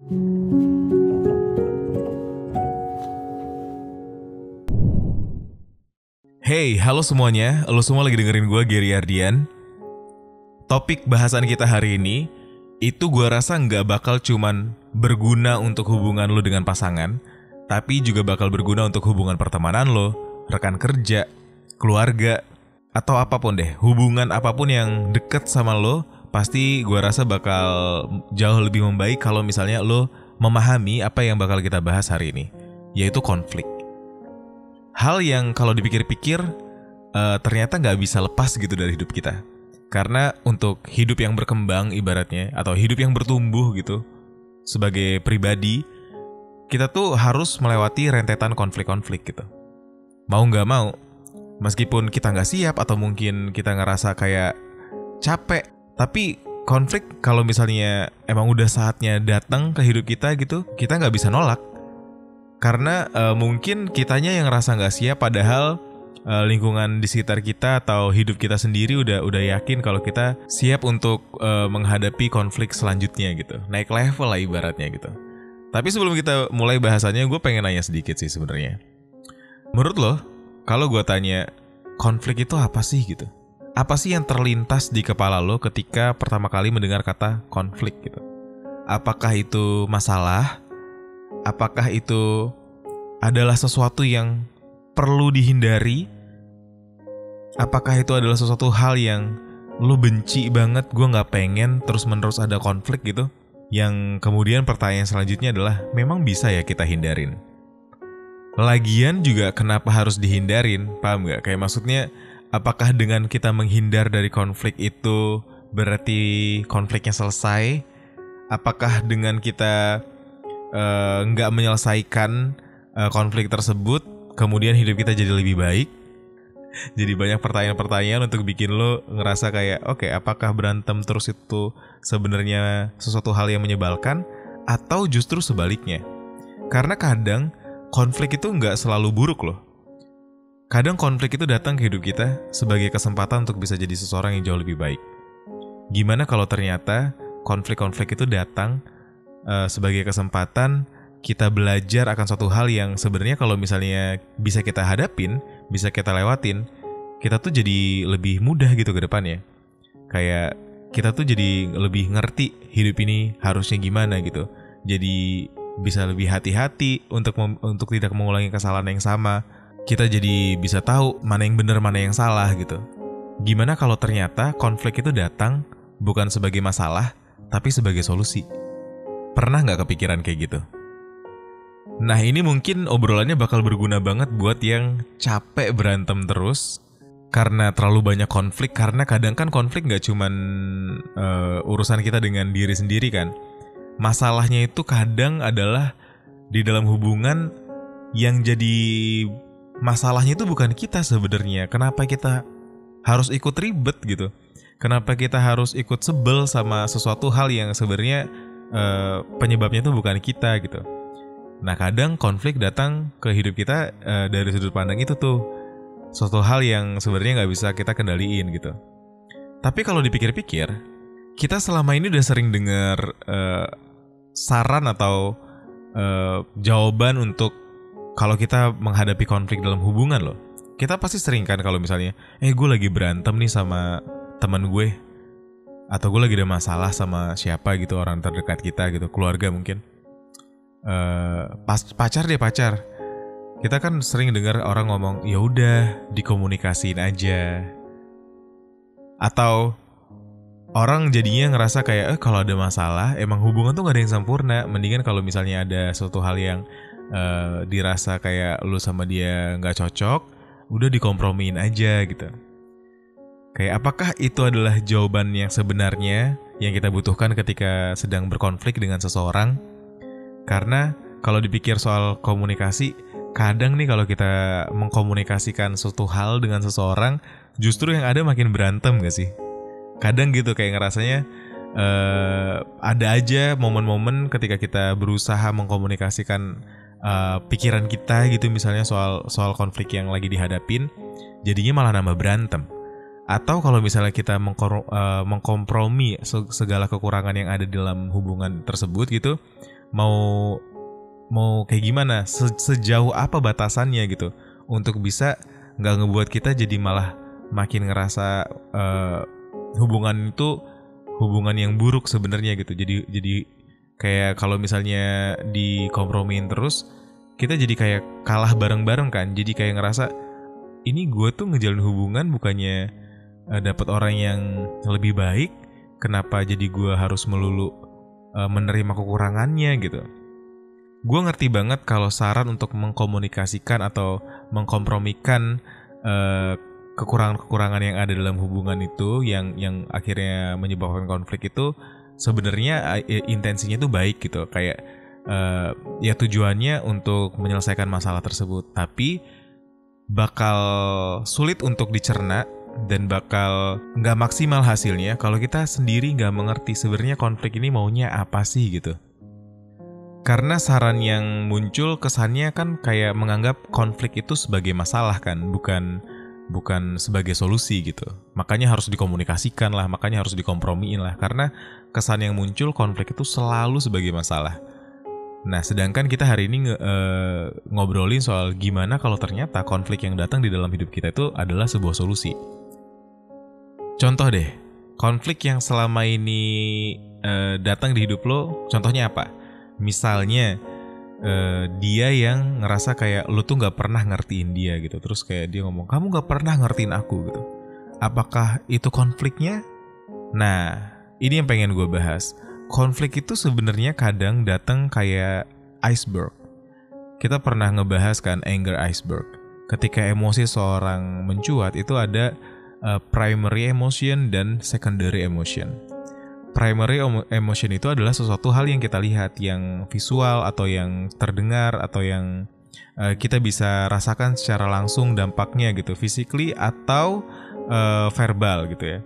Hey, halo semuanya. Lo semua lagi dengerin gue, Gary Ardian. Topik bahasan kita hari ini itu gue rasa nggak bakal cuman berguna untuk hubungan lo dengan pasangan, tapi juga bakal berguna untuk hubungan pertemanan lo, rekan kerja, keluarga, atau apapun deh. Hubungan apapun yang deket sama lo, pasti gue rasa bakal jauh lebih membaik kalau misalnya lo memahami apa yang bakal kita bahas hari ini, yaitu konflik. Hal yang kalau dipikir-pikir ternyata nggak bisa lepas gitu dari hidup kita. Karena untuk hidup yang berkembang ibaratnya, atau hidup yang bertumbuh gitu, sebagai pribadi, kita tuh harus melewati rentetan konflik-konflik gitu. Mau nggak mau, meskipun kita nggak siap atau mungkin kita ngerasa kayak capek, tapi konflik kalau misalnya emang udah saatnya datang ke hidup kita gitu, kita nggak bisa nolak. Karena mungkin kitanya yang ngerasa nggak siap, padahal lingkungan di sekitar kita atau hidup kita sendiri udah yakin kalau kita siap untuk menghadapi konflik selanjutnya gitu. Naik level lah ibaratnya gitu. Tapi sebelum kita mulai bahasannya, gue pengen nanya sedikit sih sebenarnya. Menurut lo, kalau gue tanya konflik itu apa sih gitu? Apa sih yang terlintas di kepala lo ketika pertama kali mendengar kata konflik gitu? Apakah itu masalah? Apakah itu adalah sesuatu yang perlu dihindari? Apakah itu adalah sesuatu hal yang lo benci banget, gue gak pengen terus-menerus ada konflik gitu? Yang kemudian pertanyaan selanjutnya adalah, memang bisa ya kita hindarin? Lagian juga kenapa harus dihindarin? Paham gak? Kayak maksudnya, apakah dengan kita menghindar dari konflik itu berarti konfliknya selesai? Apakah dengan kita nggak menyelesaikan konflik tersebut, kemudian hidup kita jadi lebih baik? Jadi banyak pertanyaan-pertanyaan untuk bikin lo ngerasa kayak, oke, apakah berantem terus itu sebenarnya sesuatu hal yang menyebalkan, atau justru sebaliknya? Karena kadang konflik itu nggak selalu buruk loh. Kadang konflik itu datang ke hidup kita sebagai kesempatan untuk bisa jadi seseorang yang jauh lebih baik. Gimana kalau ternyata konflik-konflik itu datang sebagai kesempatan kita belajar akan suatu hal yang sebenarnya kalau misalnya bisa kita hadapin, bisa kita lewatin, kita tuh jadi lebih mudah gitu ke depannya. Kayak kita tuh jadi lebih ngerti hidup ini harusnya gimana gitu. Jadi bisa lebih hati-hati untuk tidak mengulangi kesalahan yang sama. Kita jadi bisa tahu mana yang benar, mana yang salah gitu. Gimana kalau ternyata konflik itu datang bukan sebagai masalah, tapi sebagai solusi? Pernah nggak kepikiran kayak gitu? Nah, ini mungkin obrolannya bakal berguna banget buat yang capek berantem terus karena terlalu banyak konflik. Karena kadang kan konflik nggak cuman urusan kita dengan diri sendiri kan. Masalahnya itu kadang adalah di dalam hubungan yang jadi masalahnya itu bukan kita sebenarnya. Kenapa kita harus ikut ribet gitu? Kenapa kita harus ikut sebel sama sesuatu hal yang sebenarnya penyebabnya itu bukan kita gitu. Nah, kadang konflik datang ke hidup kita dari sudut pandang itu tuh, suatu hal yang sebenarnya nggak bisa kita kendaliin gitu. Tapi kalau dipikir-pikir, kita selama ini udah sering dengar saran atau jawaban untuk kalau kita menghadapi konflik dalam hubungan loh. Kita pasti sering kan kalau misalnya, gue lagi berantem nih sama teman gue, atau gue lagi ada masalah sama siapa gitu, orang terdekat kita gitu, keluarga mungkin. Pacar. Kita kan sering dengar orang ngomong, ya udah dikomunikasiin aja. Atau orang jadinya ngerasa kayak kalau ada masalah, emang hubungan tuh gak ada yang sempurna. Mendingan kalau misalnya ada suatu hal yang dirasa kayak lu sama dia gak cocok, udah dikompromiin aja gitu. Kayak apakah itu adalah jawaban yang sebenarnya yang kita butuhkan ketika sedang berkonflik dengan seseorang? Karena kalau dipikir soal komunikasi, kadang nih kalau kita mengkomunikasikan suatu hal dengan seseorang, justru yang ada makin berantem gak sih? Kadang gitu kayak ngerasanya ada aja momen-momen ketika kita berusaha mengkomunikasikan pikiran kita gitu, misalnya soal konflik yang lagi dihadapin, jadinya malah nambah berantem. Atau kalau misalnya kita mengkompromi segala kekurangan yang ada dalam hubungan tersebut gitu, mau kayak gimana, sejauh apa batasannya gitu, untuk bisa nggak ngebuat kita jadi malah makin ngerasa hubungan itu hubungan yang buruk sebenarnya gitu. Jadi kayak kalau misalnya dikompromiin terus, kita jadi kayak kalah bareng-bareng kan. Jadi kayak ngerasa ini gue tuh ngejalin hubungan bukannya dapat orang yang lebih baik, kenapa jadi gue harus melulu menerima kekurangannya gitu. Gue ngerti banget kalau saran untuk mengkomunikasikan atau mengkompromikan kekurangan-kekurangan yang ada dalam hubungan itu yang akhirnya menyebabkan konflik itu sebenarnya intensinya tuh baik gitu, kayak ya tujuannya untuk menyelesaikan masalah tersebut, tapi bakal sulit untuk dicerna dan bakal nggak maksimal hasilnya kalau kita sendiri nggak mengerti sebenarnya konflik ini maunya apa sih gitu. Karena saran yang muncul kesannya kan kayak menganggap konflik itu sebagai masalah kan, bukan sebagai solusi gitu. Makanya harus dikomunikasikan lah, makanya harus dikompromiin lah. Karena kesan yang muncul konflik itu selalu sebagai masalah. Nah, sedangkan kita hari ini ngobrolin soal gimana kalau ternyata konflik yang datang di dalam hidup kita itu adalah sebuah solusi. Contoh deh, konflik yang selama ini datang di hidup lo, contohnya apa? Misalnya dia yang ngerasa kayak lo tuh gak pernah ngertiin dia gitu. Terus kayak dia ngomong, kamu gak pernah ngertiin aku gitu. Apakah itu konfliknya? Nah, ini yang pengen gue bahas. Konflik itu sebenarnya kadang datang kayak iceberg. Kita pernah ngebahas kan anger iceberg. Ketika emosi seorang mencuat itu ada primary emotion dan secondary emotion. Primary emotion itu adalah sesuatu hal yang kita lihat, yang visual atau yang terdengar atau yang kita bisa rasakan secara langsung dampaknya gitu, physically atau verbal gitu ya.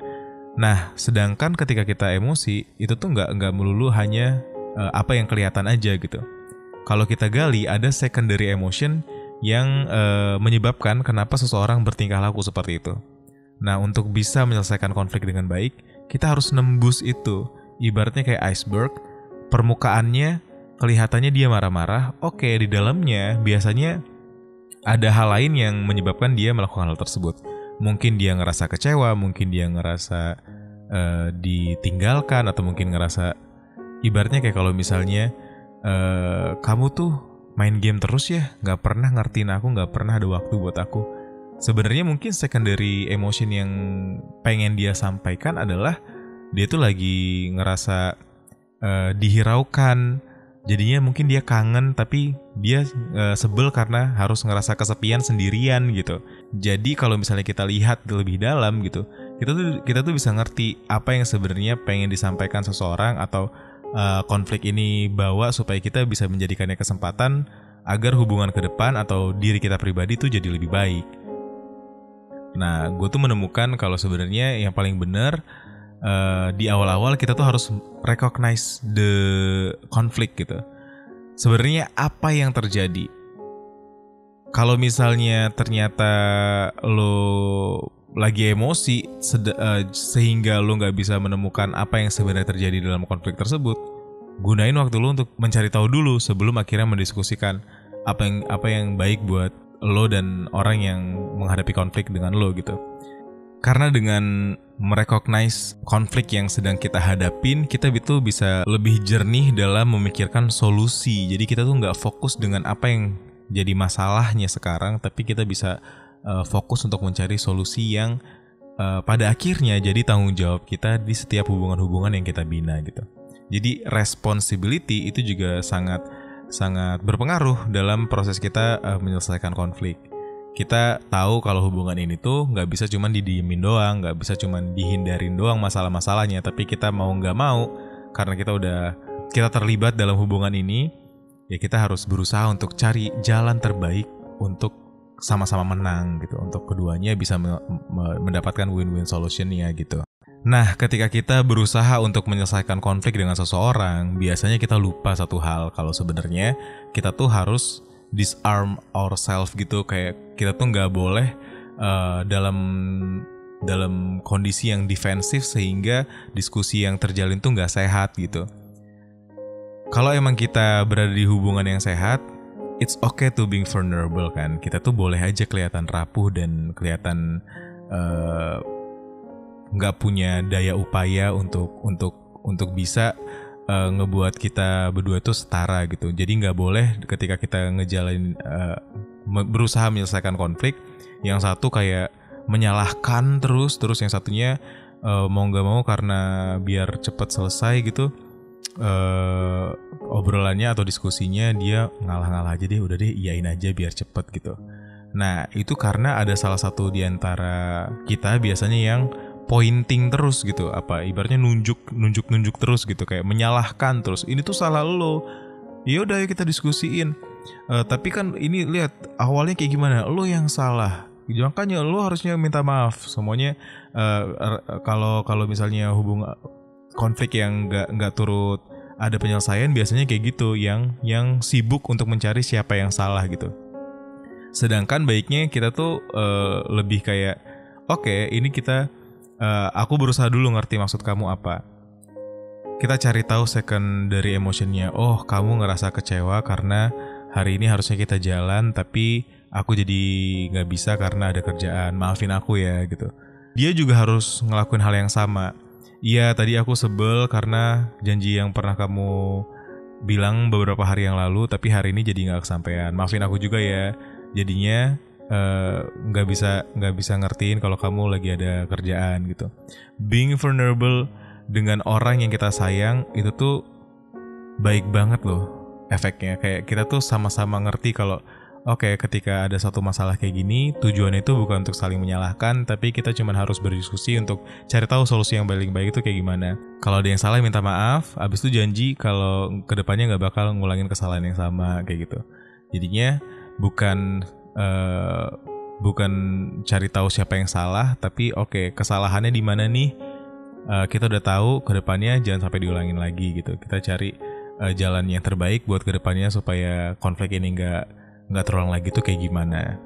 Nah, sedangkan ketika kita emosi itu tuh nggak melulu hanya apa yang kelihatan aja gitu. Kalau kita gali, ada secondary emotion yang menyebabkan kenapa seseorang bertingkah laku seperti itu. Nah, untuk bisa menyelesaikan konflik dengan baik, kita harus nembus itu. Ibaratnya kayak iceberg, permukaannya kelihatannya dia marah-marah. Oke, di dalamnya biasanya ada hal lain yang menyebabkan dia melakukan hal tersebut. Mungkin dia ngerasa kecewa, mungkin dia ngerasa ditinggalkan, atau mungkin ngerasa ibaratnya kayak kalau misalnya kamu tuh main game terus ya, gak pernah ngertiin aku, gak pernah ada waktu buat aku. Sebenarnya mungkin secondary emotion yang pengen dia sampaikan adalah dia tuh lagi ngerasa dihiraukan. Jadinya mungkin dia kangen, tapi dia sebel karena harus ngerasa kesepian sendirian gitu. Jadi kalau misalnya kita lihat lebih dalam gitu, kita tuh bisa ngerti apa yang sebenarnya pengen disampaikan seseorang atau konflik ini bawa, supaya kita bisa menjadikannya kesempatan agar hubungan ke depan atau diri kita pribadi tuh jadi lebih baik. Nah, gue tuh menemukan kalau sebenarnya yang paling benar di awal-awal kita tuh harus recognize the conflict gitu. Sebenarnya apa yang terjadi? Kalau misalnya ternyata lo lagi emosi sehingga lo nggak bisa menemukan apa yang sebenarnya terjadi dalam konflik tersebut, gunain waktu lo untuk mencari tahu dulu sebelum akhirnya mendiskusikan apa yang baik buat lo dan orang yang menghadapi konflik dengan lo gitu. Karena dengan merecognize konflik yang sedang kita hadapin, kita itu bisa lebih jernih dalam memikirkan solusi. Jadi kita tuh nggak fokus dengan apa yang jadi masalahnya sekarang, tapi kita bisa fokus untuk mencari solusi yang pada akhirnya jadi tanggung jawab kita di setiap hubungan-hubungan yang kita bina gitu. Jadi responsibility itu juga sangat berpengaruh dalam proses kita menyelesaikan konflik. Kita tahu kalau hubungan ini tuh nggak bisa cuma didiemin doang, nggak bisa cuma dihindarin doang masalah-masalahnya, tapi kita mau nggak mau, karena kita terlibat dalam hubungan ini, ya kita harus berusaha untuk cari jalan terbaik untuk sama-sama menang gitu, untuk keduanya bisa mendapatkan win-win solution-nya gitu. Nah, ketika kita berusaha untuk menyelesaikan konflik dengan seseorang, biasanya kita lupa satu hal, kalau sebenarnya kita tuh harus disarm ourselves gitu, kayak kita tuh nggak boleh dalam kondisi yang defensif sehingga diskusi yang terjalin tuh nggak sehat gitu. Kalau emang kita berada di hubungan yang sehat, it's okay to being vulnerable kan. Kita tuh boleh aja kelihatan rapuh dan kelihatan nggak punya daya upaya untuk bisa ngebuat kita berdua tuh setara gitu. Jadi nggak boleh ketika kita ngejalanin berusaha menyelesaikan konflik, yang satu kayak menyalahkan terus yang satunya mau nggak mau karena biar cepat selesai gitu. Obrolannya atau diskusinya dia ngalah-ngalah aja deh, udah deh iyain aja biar cepet gitu. Nah itu karena ada salah satu di antara kita biasanya yang pointing terus gitu, apa ibaratnya nunjuk terus gitu, kayak menyalahkan terus, ini tuh salah lo, ya udah ya kita diskusiin. Tapi kan ini lihat awalnya kayak gimana, lo yang salah, makanya lo harusnya minta maaf semuanya. Kalau misalnya hubungan konflik yang nggak turut ada penyelesaian, biasanya kayak gitu, yang sibuk untuk mencari siapa yang salah gitu. Sedangkan baiknya kita tuh lebih kayak oke, ini kita aku berusaha dulu ngerti maksud kamu apa. Kita cari tahu secondary emotionnya. Oh, kamu ngerasa kecewa karena hari ini harusnya kita jalan tapi aku jadi nggak bisa karena ada kerjaan. Maafin aku ya gitu. Dia juga harus ngelakuin hal yang sama. Iya, tadi aku sebel karena janji yang pernah kamu bilang beberapa hari yang lalu, tapi hari ini jadi nggak kesampaian. Maafin aku juga ya. Jadinya nggak bisa ngertiin kalau kamu lagi ada kerjaan gitu. Being vulnerable dengan orang yang kita sayang itu tuh baik banget loh efeknya. Kayak kita tuh sama-sama ngerti kalau oke, ketika ada satu masalah kayak gini, tujuannya itu bukan untuk saling menyalahkan, tapi kita cuma harus berdiskusi untuk cari tahu solusi yang paling baik itu kayak gimana. Kalau ada yang salah minta maaf, abis itu janji kalau kedepannya nggak bakal ngulangin kesalahan yang sama kayak gitu. Jadinya bukan cari tahu siapa yang salah, tapi oke, kesalahannya di mana nih? Kita udah tahu, kedepannya jangan sampai diulangin lagi gitu. Kita cari jalan yang terbaik buat kedepannya supaya konflik ini nggak terulang lagi tuh kayak gimana.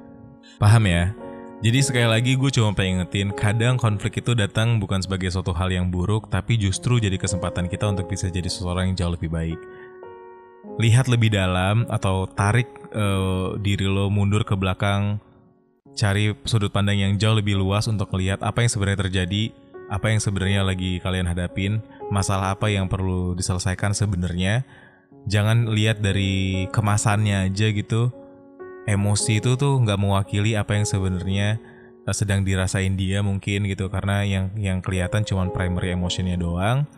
Paham ya? Jadi sekali lagi gue cuma pengen ingetin, kadang konflik itu datang bukan sebagai suatu hal yang buruk, tapi justru jadi kesempatan kita untuk bisa jadi seseorang yang jauh lebih baik. Lihat lebih dalam atau tarik diri lo mundur ke belakang, cari sudut pandang yang jauh lebih luas untuk melihat apa yang sebenarnya terjadi, apa yang sebenarnya lagi kalian hadapin, masalah apa yang perlu diselesaikan sebenarnya. Jangan lihat dari kemasannya aja gitu. Emosi itu tuh nggak mewakili apa yang sebenarnya sedang dirasain dia mungkin gitu, karena yang kelihatan cuma primary emotionnya doang.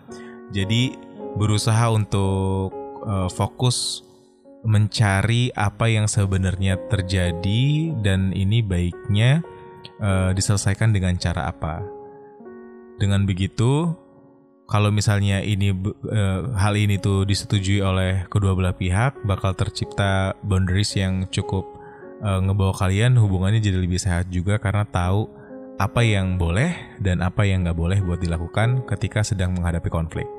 Jadi berusaha untuk fokus mencari apa yang sebenarnya terjadi dan ini baiknya diselesaikan dengan cara apa. Dengan begitu, kalau misalnya hal ini tuh disetujui oleh kedua belah pihak, bakal tercipta boundaries yang cukup ngebawa kalian hubungannya jadi lebih sehat juga, karena tahu apa yang boleh dan apa yang nggak boleh buat dilakukan ketika sedang menghadapi konflik.